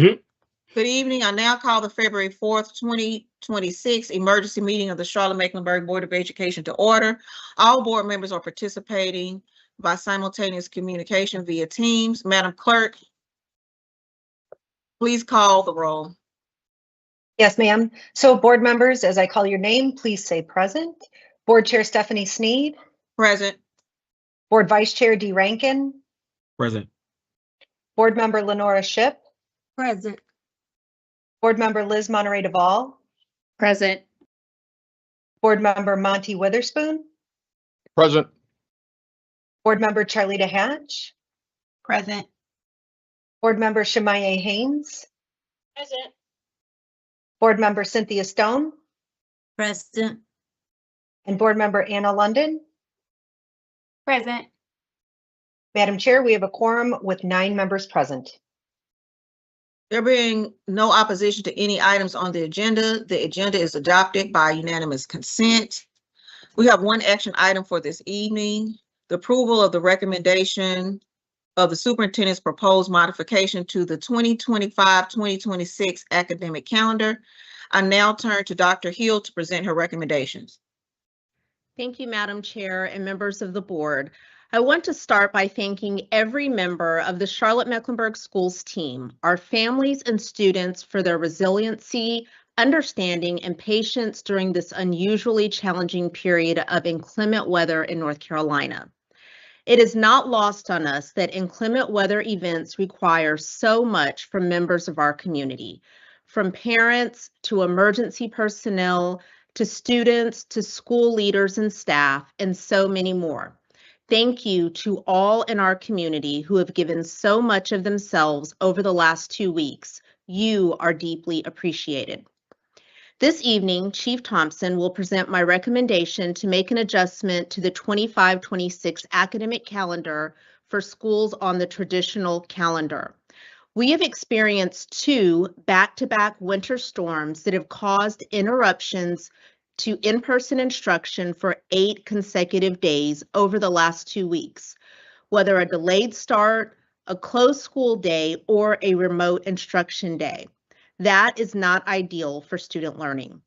Mhm. Good evening. I now call the February 4th, 2026 emergency meeting of the Charlotte-Mecklenburg Board of Education to order. All board members are participating by simultaneous communication via Teams. Madam Clerk, please call the roll. Yes, ma'am. So board members, as I call your name, please say present. Board Chair Stephanie Sneed. Present. Board Vice Chair Dee Rankin. Present. Board Member Lenora Shipp. Present. Board Member Liz Monterey Duvall. Present. Board Member Monty Witherspoon. Present. Board Member Charlita Hatch. Present. Board Member Shemaye Haynes. Present. Board Member Cynthia Stone. Present. And Board Member Anna London. Present. Madam Chair, we have a quorum with 9 members present. There being no opposition to any items on the agenda is adopted by unanimous consent. We have one action item for this evening, the approval of the recommendation of the superintendent's proposed modification to the 2025-2026 academic calendar. I now turn to Dr. Hill to present her recommendations. Thank you, Madam Chair and members of the board. I want to start by thanking every member of the Charlotte-Mecklenburg Schools team, our families and students for their resiliency, understanding, and patience during this unusually challenging period of inclement weather in North Carolina. It is not lost on us that inclement weather events require so much from members of our community, from parents to emergency personnel, to students, to school leaders and staff, and so many more. Thank you to all in our community who have given so much of themselves over the last 2 weeks. You are deeply appreciated. This evening, Chief Thompson will present my recommendation to make an adjustment to the 25-26 academic calendar for schools on the traditional calendar. We have experienced 2 back-to-back winter storms that have caused interruptions to in-person instruction for 8 consecutive days over the last 2 weeks, whether a delayed start, a closed school day, or a remote instruction day. That is not ideal for student learning.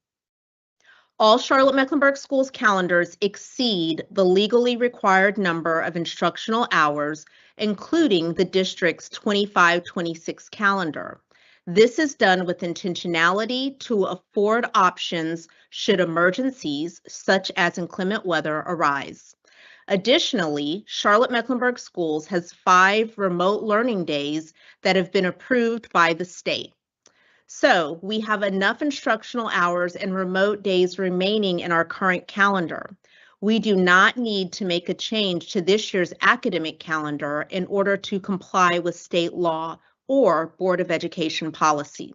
All Charlotte-Mecklenburg schools calendars exceed the legally required number of instructional hours, including the district's 25-26 calendar. This is done with intentionality to afford options should emergencies, such as inclement weather, arise. Additionally, Charlotte-Mecklenburg Schools has 5 remote learning days that have been approved by the state. So we have enough instructional hours and remote days remaining in our current calendar. We do not need to make a change to this year's academic calendar in order to comply with state law or Board of Education policy.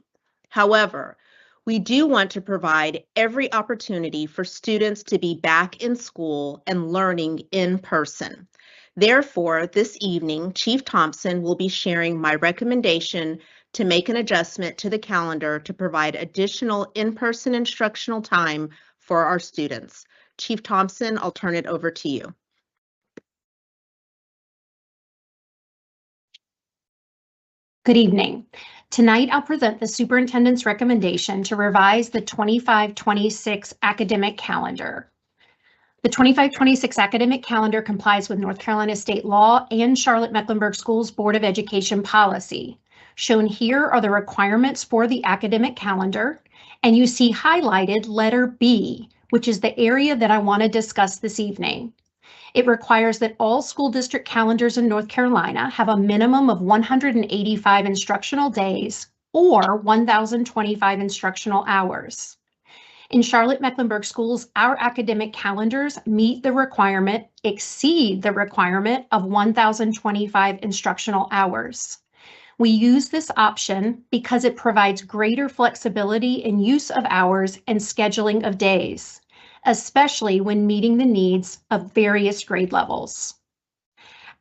However, we do want to provide every opportunity for students to be back in school and learning in person. Therefore, this evening, Chief Thompson will be sharing my recommendation to make an adjustment to the calendar to provide additional in-person instructional time for our students. Chief Thompson, I'll turn it over to you. Good evening. Tonight, I'll present the superintendent's recommendation to revise the 25-26 academic calendar. The 25-26 academic calendar complies with North Carolina state law and Charlotte-Mecklenburg Schools Board of Education policy. Shown here are the requirements for the academic calendar, and you see highlighted letter B, which is the area that I want to discuss this evening. It requires that all school district calendars in North Carolina have a minimum of 185 instructional days or 1,025 instructional hours. In Charlotte-Mecklenburg Schools, our academic calendars meet the requirement, exceed the requirement of 1,025 instructional hours. We use this option because it provides greater flexibility in use of hours and scheduling of days, especially when meeting the needs of various grade levels.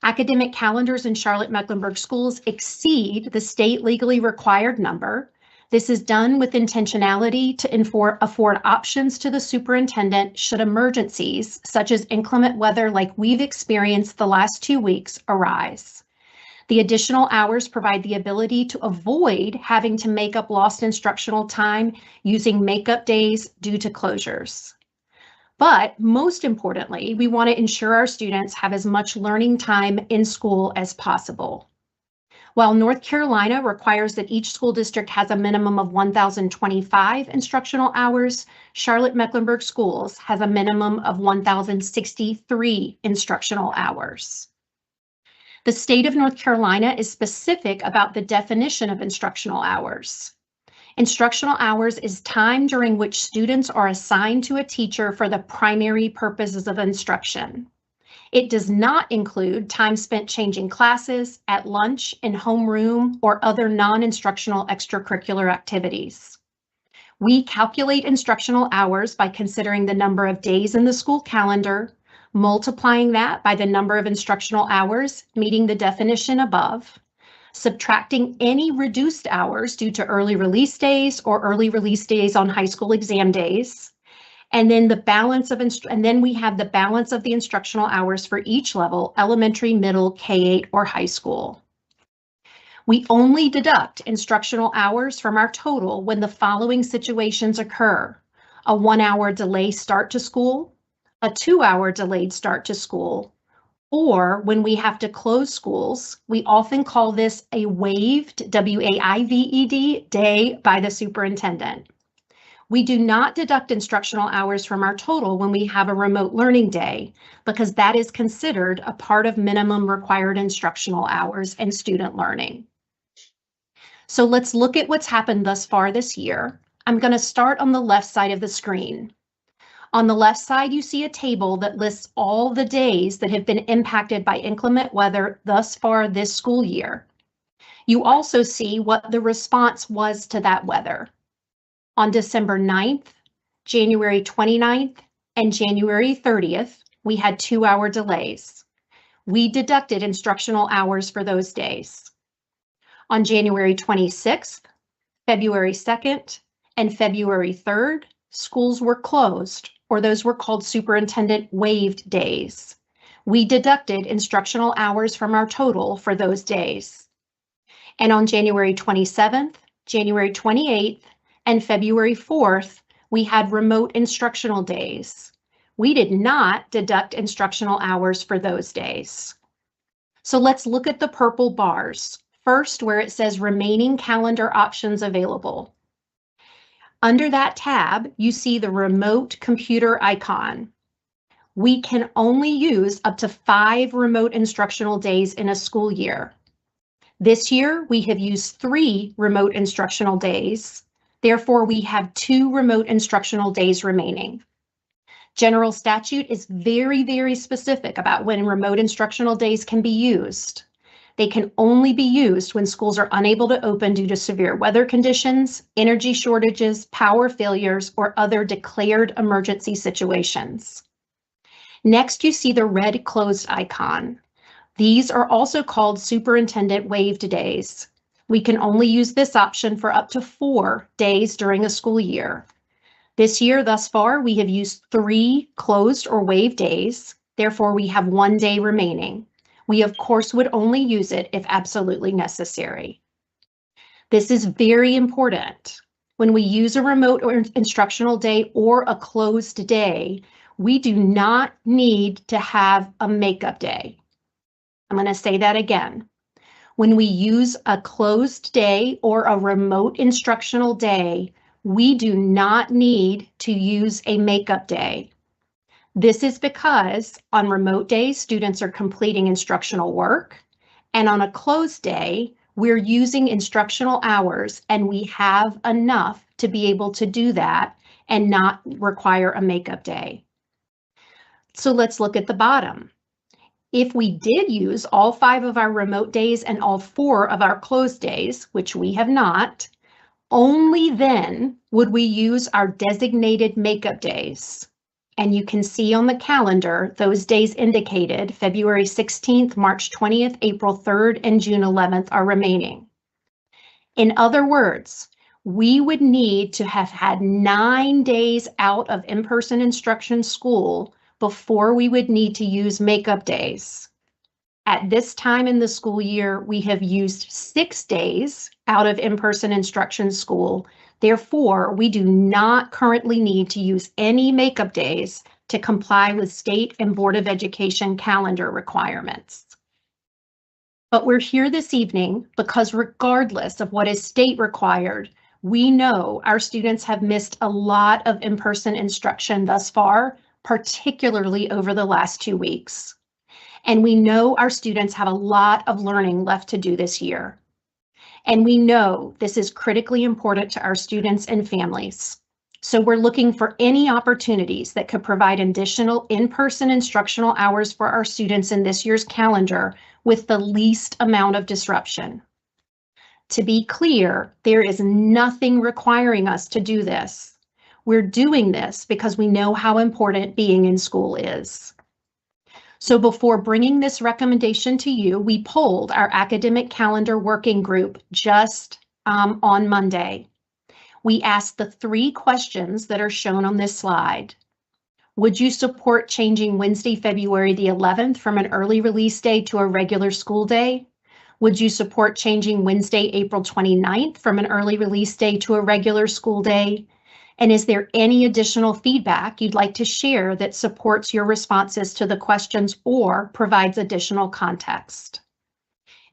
Academic calendars in Charlotte-Mecklenburg Schools exceed the state legally required number. This is done with intentionality to afford options to the superintendent should emergencies, such as inclement weather like we've experienced the last 2 weeks, arise. The additional hours provide the ability to avoid having to make up lost instructional time using makeup days due to closures. But most importantly, we want to ensure our students have as much learning time in school as possible. While North Carolina requires that each school district has a minimum of 1,025 instructional hours, Charlotte-Mecklenburg Schools has a minimum of 1,063 instructional hours. The state of North Carolina is specific about the definition of instructional hours. Instructional hours is time during which students are assigned to a teacher for the primary purposes of instruction. It does not include time spent changing classes, at lunch, in homeroom, or other non-instructional extracurricular activities. We calculate instructional hours by considering the number of days in the school calendar, multiplying that by the number of instructional hours, meeting the definition above, subtracting any reduced hours due to early release days or early release days on high school exam days, and then we have the balance of the instructional hours for each level, elementary, middle, K-8, or high school. We only deduct instructional hours from our total when the following situations occur: a 1-hour delay start to school, a 2-hour delayed start to school, or when we have to close schools. We often call this a waived, W-A-I-V-E-D, day by the superintendent. We do not deduct instructional hours from our total when we have a remote learning day, because that is considered a part of minimum required instructional hours and student learning. So let's look at what's happened thus far this year. I'm going to start on the left side of the screen. On the left side, you see a table that lists all the days that have been impacted by inclement weather thus far this school year. You also see what the response was to that weather. On December 9th, January 29th, and January 30th, we had 2-hour delays. We deducted instructional hours for those days. On January 26th, February 2nd, and February 3rd, schools were closed, or those were called superintendent waived days. We deducted instructional hours from our total for those days. And on January 27th, January 28th, and February 4th, we had remote instructional days. We did not deduct instructional hours for those days. So let's look at the purple bars. First, where it says remaining calendar options available. Under that tab, you see the remote computer icon. We can only use up to 5 remote instructional days in a school year. This year, we have used 3 remote instructional days. Therefore, we have 2 remote instructional days remaining. General statute is very, very specific about when remote instructional days can be used. They can only be used when schools are unable to open due to severe weather conditions, energy shortages, power failures, or other declared emergency situations. Next, you see the red closed icon. These are also called superintendent waived days. We can only use this option for up to 4 days during a school year. This year, thus far, we have used 3 closed or waived days. Therefore, we have 1 day remaining. We, of course, would only use it if absolutely necessary. This is very important. When we use a remote or instructional day or a closed day, we do not need to have a makeup day. I'm going to say that again. When we use a closed day or a remote instructional day, we do not need to use a makeup day. This is because on remote days, students are completing instructional work, and on a closed day, we're using instructional hours, and we have enough to be able to do that and not require a makeup day. So let's look at the bottom. If we did use all 5 of our remote days and all 4 of our closed days, which we have not, only then would we use our designated makeup days. And you can see on the calendar, those days indicated, February 16th, March 20th, April 3rd, and June 11th are remaining. In other words, we would need to have had 9 days out of in-person instruction school before we would need to use makeup days. At this time in the school year, we have used 6 days out of in-person instruction school. Therefore, we do not currently need to use any makeup days to comply with state and Board of Education calendar requirements. But we're here this evening because regardless of what is state required, we know our students have missed a lot of in-person instruction thus far, particularly over the last 2 weeks. And we know our students have a lot of learning left to do this year. And we know this is critically important to our students and families. So we're looking for any opportunities that could provide additional in-person instructional hours for our students in this year's calendar with the least amount of disruption. To be clear, there is nothing requiring us to do this. We're doing this because we know how important being in school is. So before bringing this recommendation to you, we polled our academic calendar working group just on Monday. We asked the 3 questions that are shown on this slide. Would you support changing Wednesday, February the 11th from an early release day to a regular school day? Would you support changing Wednesday, April 29th from an early release day to a regular school day? And is there any additional feedback you'd like to share that supports your responses to the questions or provides additional context?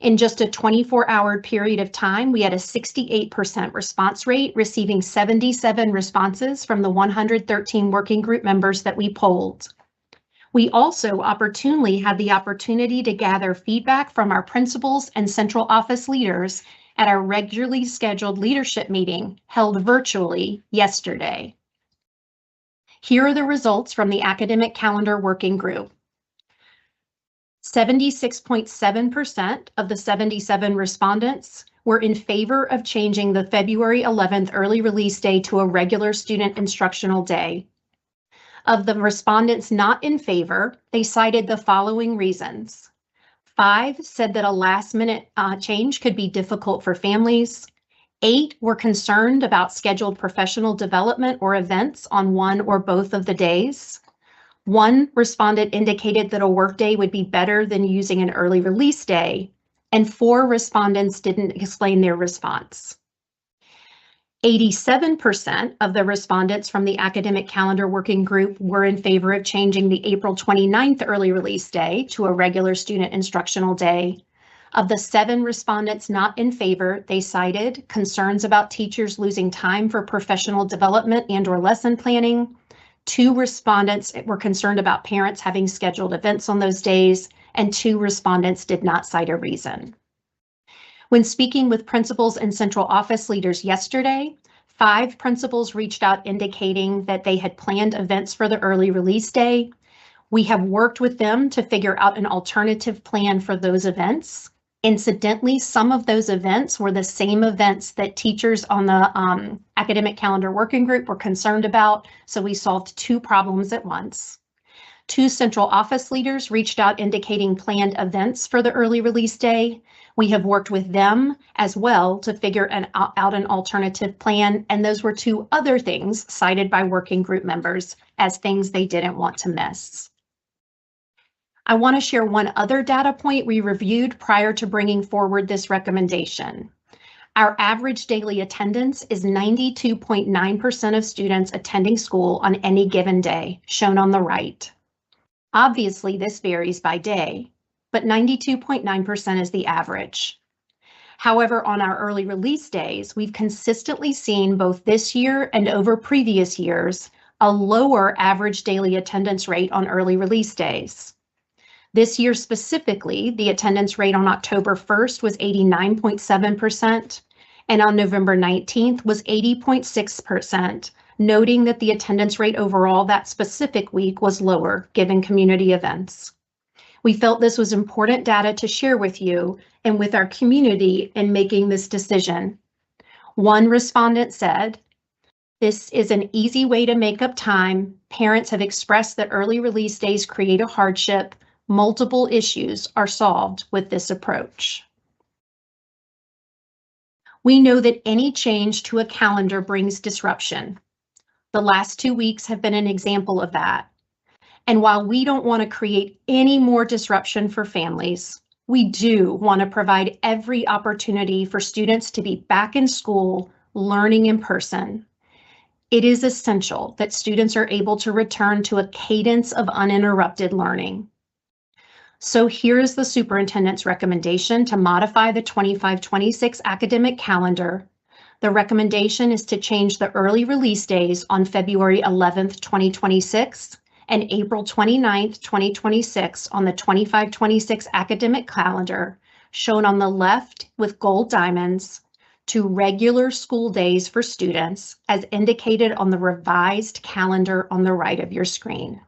In just a 24-hour period of time, we had a 68% response rate, receiving 77 responses from the 113 working group members that we polled. We also opportunely had the opportunity to gather feedback from our principals and central office leaders at our regularly scheduled leadership meeting held virtually yesterday. Here are the results from the academic calendar working group. 76.7% of the 77 respondents were in favor of changing the February 11th early release day to a regular student instructional day. Of the respondents not in favor, they cited the following reasons. 5 said that a last-minute change could be difficult for families. 8 were concerned about scheduled professional development or events on one or both of the days. 1 respondent indicated that a workday would be better than using an early release day, and 4 respondents didn't explain their response. 87% of the respondents from the academic calendar working group were in favor of changing the April 29th early release day to a regular student instructional day. Of the 7 respondents not in favor, they cited concerns about teachers losing time for professional development and/or lesson planning. 2 respondents were concerned about parents having scheduled events on those days, and 2 respondents did not cite a reason. When speaking with principals and central office leaders yesterday, 5 principals reached out indicating that they had planned events for the early release day. We have worked with them to figure out an alternative plan for those events. Incidentally, some of those events were the same events that teachers on the academic calendar working group were concerned about, so we solved 2 problems at once. 2 central office leaders reached out indicating planned events for the early release day. We have worked with them as well to figure out an alternative plan, and those were 2 other things cited by working group members as things they didn't want to miss. I want to share one other data point we reviewed prior to bringing forward this recommendation. Our average daily attendance is 92.9% of students attending school on any given day, shown on the right. Obviously, this varies by day, but 92.9% is the average. However, on our early release days, we've consistently seen both this year and over previous years a lower average daily attendance rate on early release days. This year specifically, the attendance rate on October 1st was 89.7%, and on November 19th was 80.6%, noting that the attendance rate overall that specific week was lower given community events. We felt this was important data to share with you and with our community in making this decision. One respondent said, "This is an easy way to make up time. Parents have expressed that early release days create a hardship. Multiple issues are solved with this approach." We know that any change to a calendar brings disruption. The last 2 weeks have been an example of that. And while we don't want to create any more disruption for families, We do want to provide every opportunity for students to be back in school, learning in person. It is essential that students are able to return to a cadence of uninterrupted learning. So here is the superintendent's recommendation to modify the 25-26 academic calendar. The recommendation is to change the early release days on February 11th, 2026 and April 29th, 2026 on the 25-26 academic calendar, shown on the left with gold diamonds, to regular school days for students as indicated on the revised calendar on the right of your screen.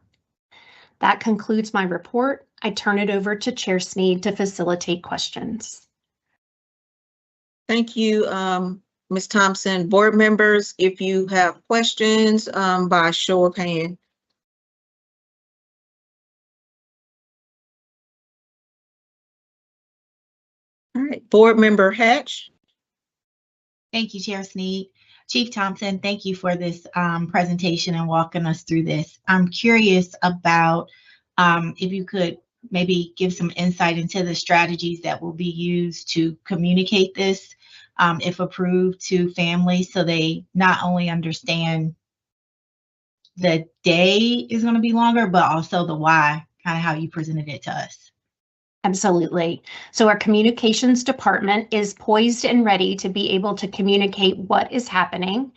That concludes my report. I turn it over to Chair Sneed to facilitate questions. Thank you, Ms. Thompson. Board members, if you have questions, by show of hand. All right, Board Member Hatch. Thank you, Chair Sneed. Chief Thompson, thank you for this presentation and walking us through this. I'm curious about if you could maybe give some insight into the strategies that will be used to communicate this, if approved, to families so they not only understand the day is going to be longer, but also the why, kind of how you presented it to us. Absolutely. So our communications department is poised and ready to be able to communicate what is happening,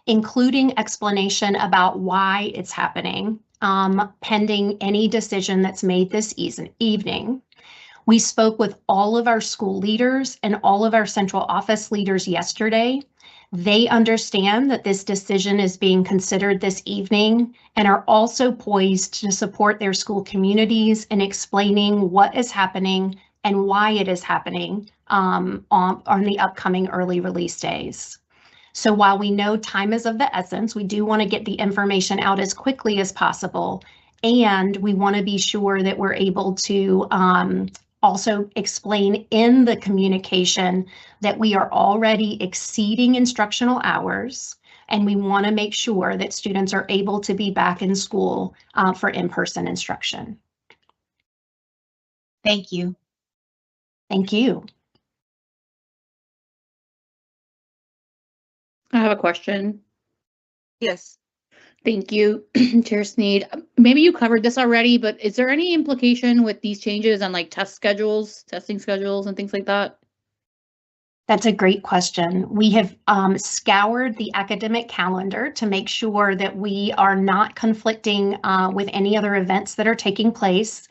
including explanation about why it's happening, pending any decision that's made this evening. We spoke with all of our school leaders and all of our central office leaders yesterday. They understand that this decision is being considered this evening and are also poised to support their school communities in explaining what is happening and why it is happening on the upcoming early release days. So while we know time is of the essence, we do want to get the information out as quickly as possible. And we want to be sure that we're able to also explain in the communication that we are already exceeding instructional hours, and we want to make sure that students are able to be back in school for in-person instruction. Thank you. Thank you. I have a question. Yes. Thank you, Chair Sneed. Maybe you covered this already, but is there any implication with these changes on like testing schedules and things like that? That's a great question. We have scoured the academic calendar to make sure that we are not conflicting with any other events that are taking place.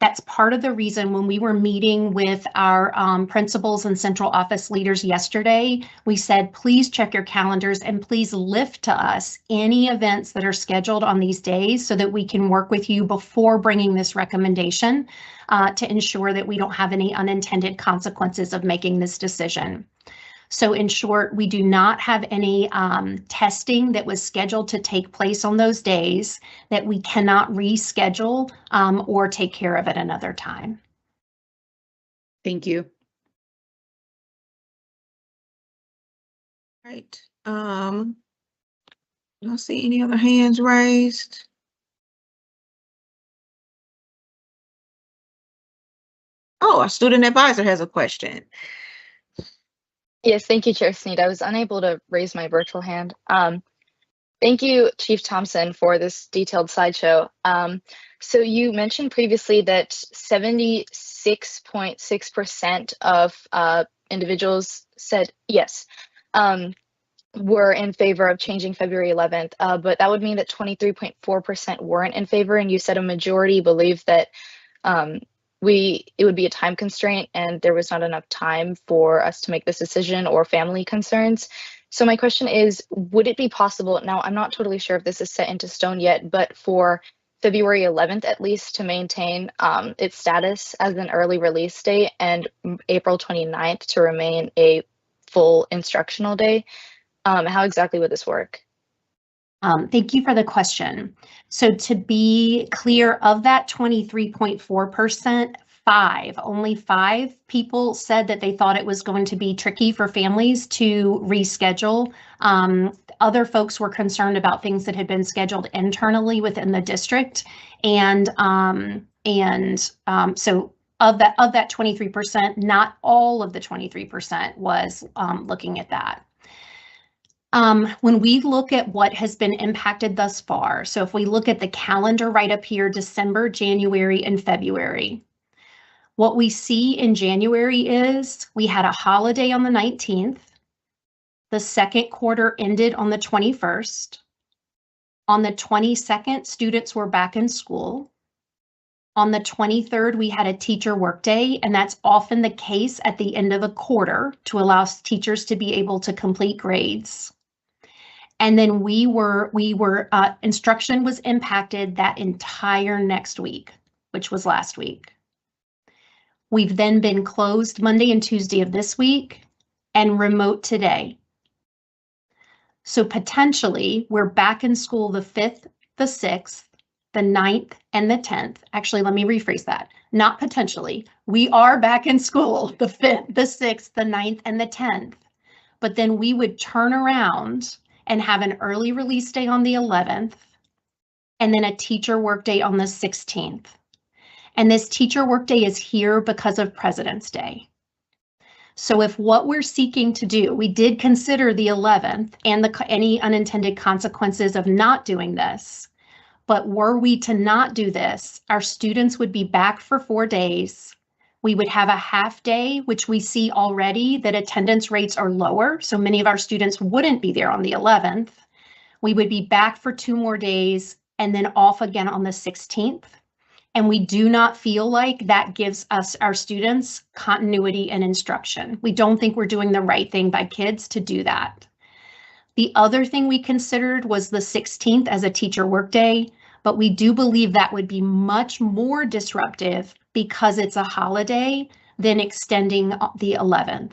That's part of the reason when we were meeting with our principals and central office leaders yesterday, we said, please check your calendars and please lift to us any events that are scheduled on these days so that we can work with you before bringing this recommendation to ensure that we don't have any unintended consequences of making this decision. So in short, we do not have any testing that was scheduled to take place on those days that we cannot reschedule or take care of at another time. Thank you. Right. I don't see any other hands raised. Oh, our student advisor has a question. Yes, thank you, Chair Sneed. I was unable to raise my virtual hand. Thank you, Chief Thompson, for this detailed slideshow. So you mentioned previously that 76.6% of individuals said yes, were in favor of changing February 11th, but that would mean that 23.4% weren't in favor, and you said a majority believed that it would be a time constraint and there was not enough time for us to make this decision or family concerns. So my question is, would it be possible, now I'm not totally sure if this is set into stone yet, but for February 11th at least to maintain its status as an early release date and April 29th to remain a full instructional day? How exactly would this work? Thank you for the question. So to be clear, of that 23.4%, only five people said that they thought it was going to be tricky for families to reschedule. Other folks were concerned about things that had been scheduled internally within the district. So of that 23%, not all of the 23% was looking at that. When we look at what has been impacted thus far, so if we look at the calendar right up here, December, January, and February, what we see in January is we had a holiday on the 19th. The second quarter ended on the 21st. On the 22nd, students were back in school. On the 23rd, we had a teacher workday, and that's often the case at the end of a quarter to allow teachers to be able to complete grades. And then instruction was impacted that entire next week, which was last week. We've then been closed Monday and Tuesday of this week and remote today. So potentially we're back in school the 5th, the 6th, the 9th, and the 10th. Actually, let me rephrase that. Not potentially. We are back in school the 5th, the 6th, the 9th, and the 10th. But then we would turn around and have an early release day on the 11th, and then a teacher workday on the 16th. And this teacher workday is here because of President's Day. So if what we're seeking to do, we did consider the 11th and any unintended consequences of not doing this, but were we to not do this, our students would be back for 4 days. We would have a half day, which we see already that attendance rates are lower, so many of our students wouldn't be there on the 11th. We would be back for 2 more days and then off again on the 16th. And we do not feel like that gives us, our students, continuity in instruction. We don't think we're doing the right thing by kids to do that. The other thing we considered was the 16th as a teacher workday, but we do believe that would be much more disruptive because it's a holiday than extending the 11th.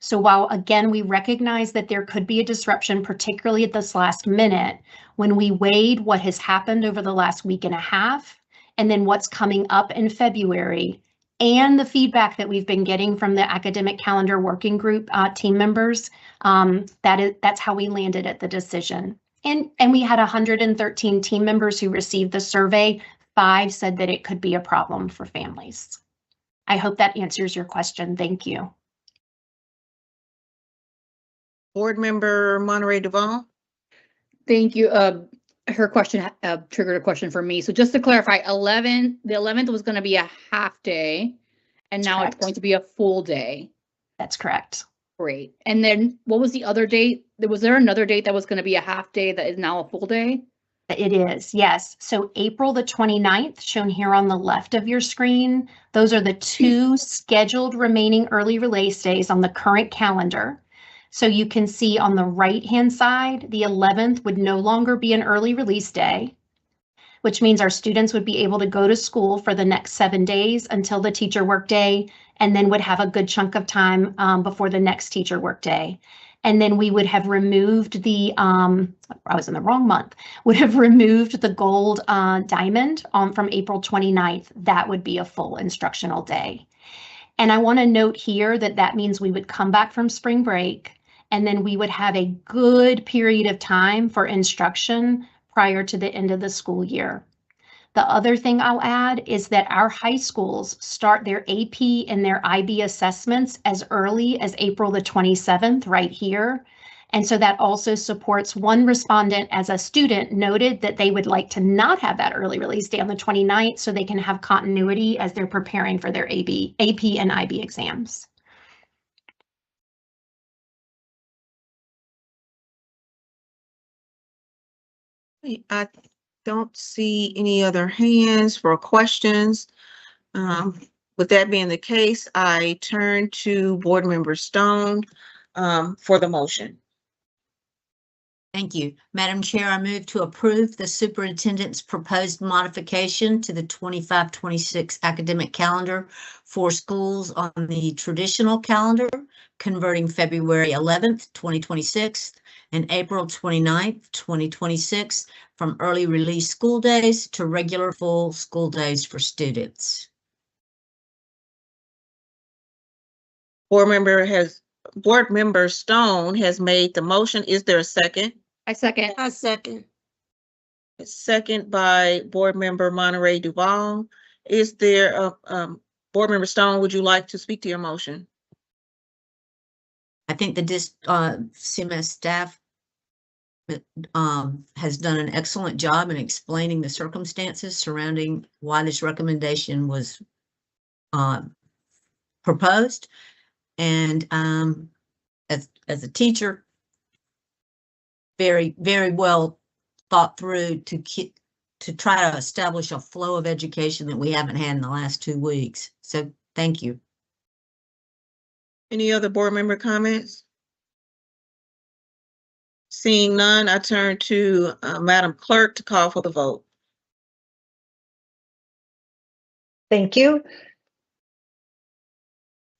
So while again, we recognize that there could be a disruption, particularly at this last minute, when we weighed what has happened over the last week and a half, and then what's coming up in February, and the feedback that we've been getting from the academic calendar working group team members, that's how we landed at the decision. And we had 113 team members who received the survey. 5 said that it could be a problem for families. I hope that answers your question. Thank you. Board Member Monterey Duval. Thank you. Her question triggered a question for me. So just to clarify, the 11th was going to be a half day, and now Correct. it's going to be a full day. That's correct. Great. And then what was the other date? Was there another date that was going to be a half day that is now a full day? It is, yes. So April the 29th, shown here on the left of your screen, those are the 2 scheduled remaining early release days on the current calendar. So you can see on the right-hand side, the 11th would no longer be an early release day, which means our students would be able to go to school for the next 7 days until the teacher workday, and then would have a good chunk of time before the next teacher workday. And then we would have removed the, I was in the wrong month, would have removed the gold diamond from April 29th. That would be a full instructional day. And I want to note here that that means we would come back from spring break, and then we would have a good period of time for instruction prior to the end of the school year. The other thing I'll add is that our high schools start their AP and their IB assessments as early as April the 27th, right here. And so that also supports one respondent as a student noted that they would like to not have that early release day on the 29th so they can have continuity as they're preparing for their AP and IB exams. I don't see any other hands for questions. With that being the case, I turn to Board Member Stone for the motion. Thank you. Madam Chair, I move to approve the superintendent's proposed modification to the 25-26 academic calendar for schools on the traditional calendar, converting February 11th, 2026 and April 29th, 2026 from early release school days to regular full school days for students. Board Member Stone has made the motion. Is there a second? I second. I second. A second by Board Member Monterey Duval. Is there Board Member Stone, would you like to speak to your motion? I think the CMS staff has done an excellent job in explaining the circumstances surrounding why this recommendation was proposed. And as a teacher, very, very well thought through to try to establish a flow of education that we haven't had in the last 2 weeks. So thank you. Any other board member comments? Seeing none, I turn to Madam Clerk to call for the vote. Thank you.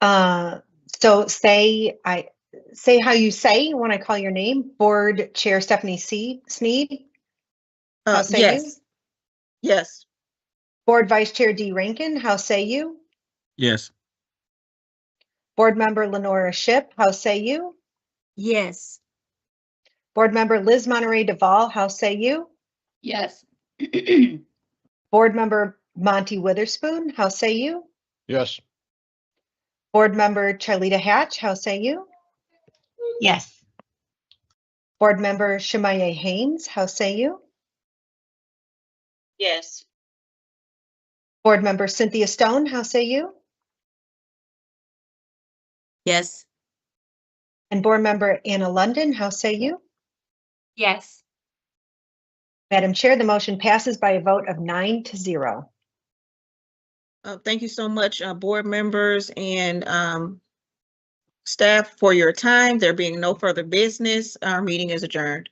So say how you say when I call your name. Board Chair Stephanie Sneed. How say Yes. you? Yes. Board Vice Chair Dee Rankin. How say you? Yes. Board Member Lenora Shipp. How say you? Yes. Board Member Liz Monterey Duval. How say you? Yes. Board Member Monty Witherspoon. How say you? Yes. Board Member Charlita Hatch. How say you? Yes. Board Member Shemaya Haynes. How say you? Yes. Board Member Cynthia Stone. How say you? Yes. And Board Member Anna London. How say you? Yes. Madam Chair, the motion passes by a vote of 9-0. Thank you so much, board members and staff, for your time. There being no further business, our meeting is adjourned.